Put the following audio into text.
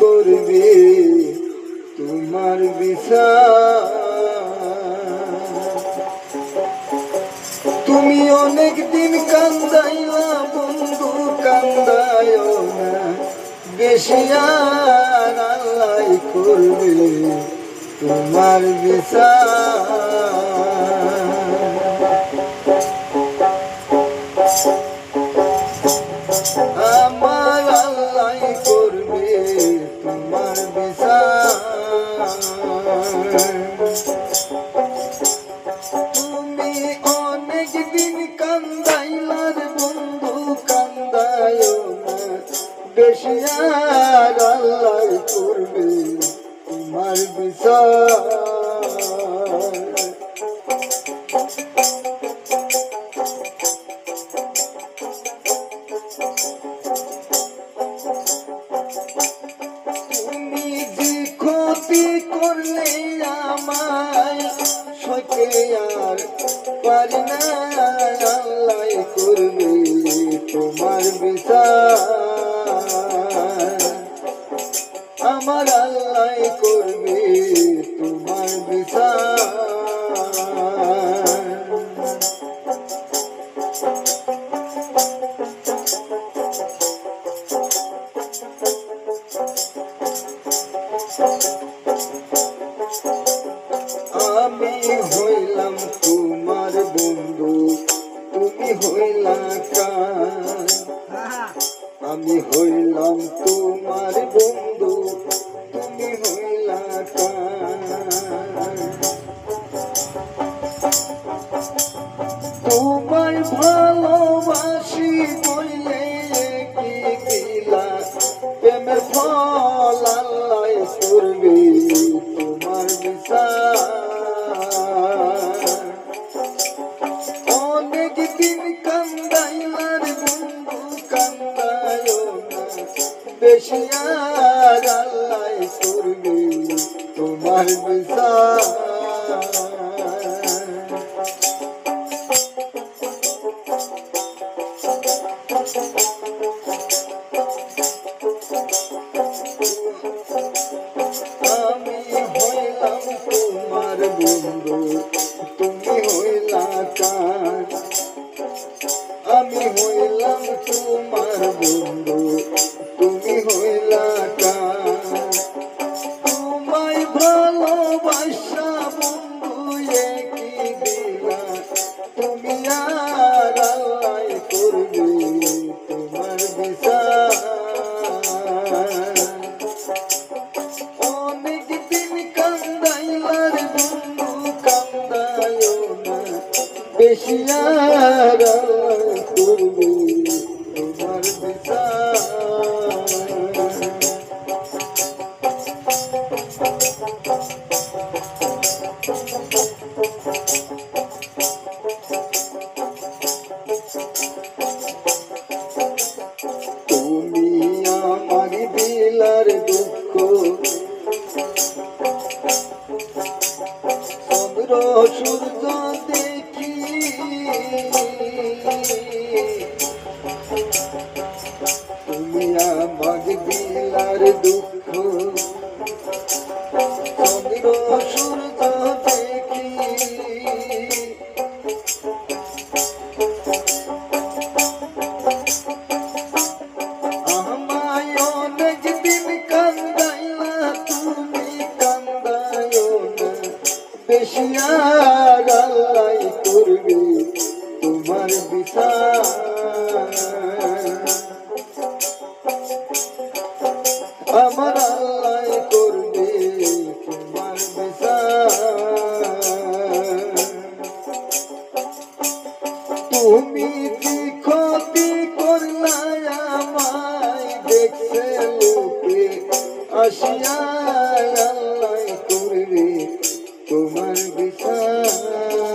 করবে তোমার বিচার। তুমি অনেক দিন কান্দাইলা বন্ধু, কান্দায়ও না বেশি আর, আল্লাহ করবে তোমার বিচার। আমার আল্লাহ করবে তোমার বিচার। তুমি অনেক দিন কান্দাইলার বন্ধু, কান্দায়ও না বেশি আর, আল্লাহ করবে তোমার বিচার। করলে আমায় সইতে আর পারি না, আল্লাহ করবে তোমার বিচার। আমার আল্লাহ করবে তোমার বিচার। আমি হইলাম তোমার বন্ধু, তুমি হইলা কার। আমি হইলাম তোমার বন্ধু, তুমি হইলা কার। তোমায় ভালোবাসি বলে কি দিলা প্রেমের ফল, আল্লাহ করবে তোমার বিচার। অনেক দিন কান্দাইলার বন্ধু, কান্দায়ও না বেশি আর, আল্লাহ করবে তোমার বিচার। আমি হইলাম তোমার বন্ধু, তুমি হইলা কার। আমি হইলাম তোমার বন্ধু, তুমি হইলা কার। তোমায় ভালোবাসা বন্ধু কি দিলা তুমি আর, আল্লাহ করবে তোমার বিচার। অনেক দিন কান্দাইলার বন্ধু, কান্দায়ও না বেশি আর, আল্লাহ করবে তোমার বিচার। তুমি আমার দিলার দুঃখ চন্দ্র সূর্য দেখি, তুমি আমার দিলার দুঃখ চন্দ্র সূর্য দেখি। আমায় অনেক দিন কান্দাইলা তুমি, কান্দায়ও না বেশি আর, আল্লাহ করবে তোমার বিচার। আমার আল্লাহ করবে তোমার বিচার। তুমি কি ক্ষতি করলা আমায় দেখছে লোকে আসিয়া, আল্লাহ করবে তোমার বিচার।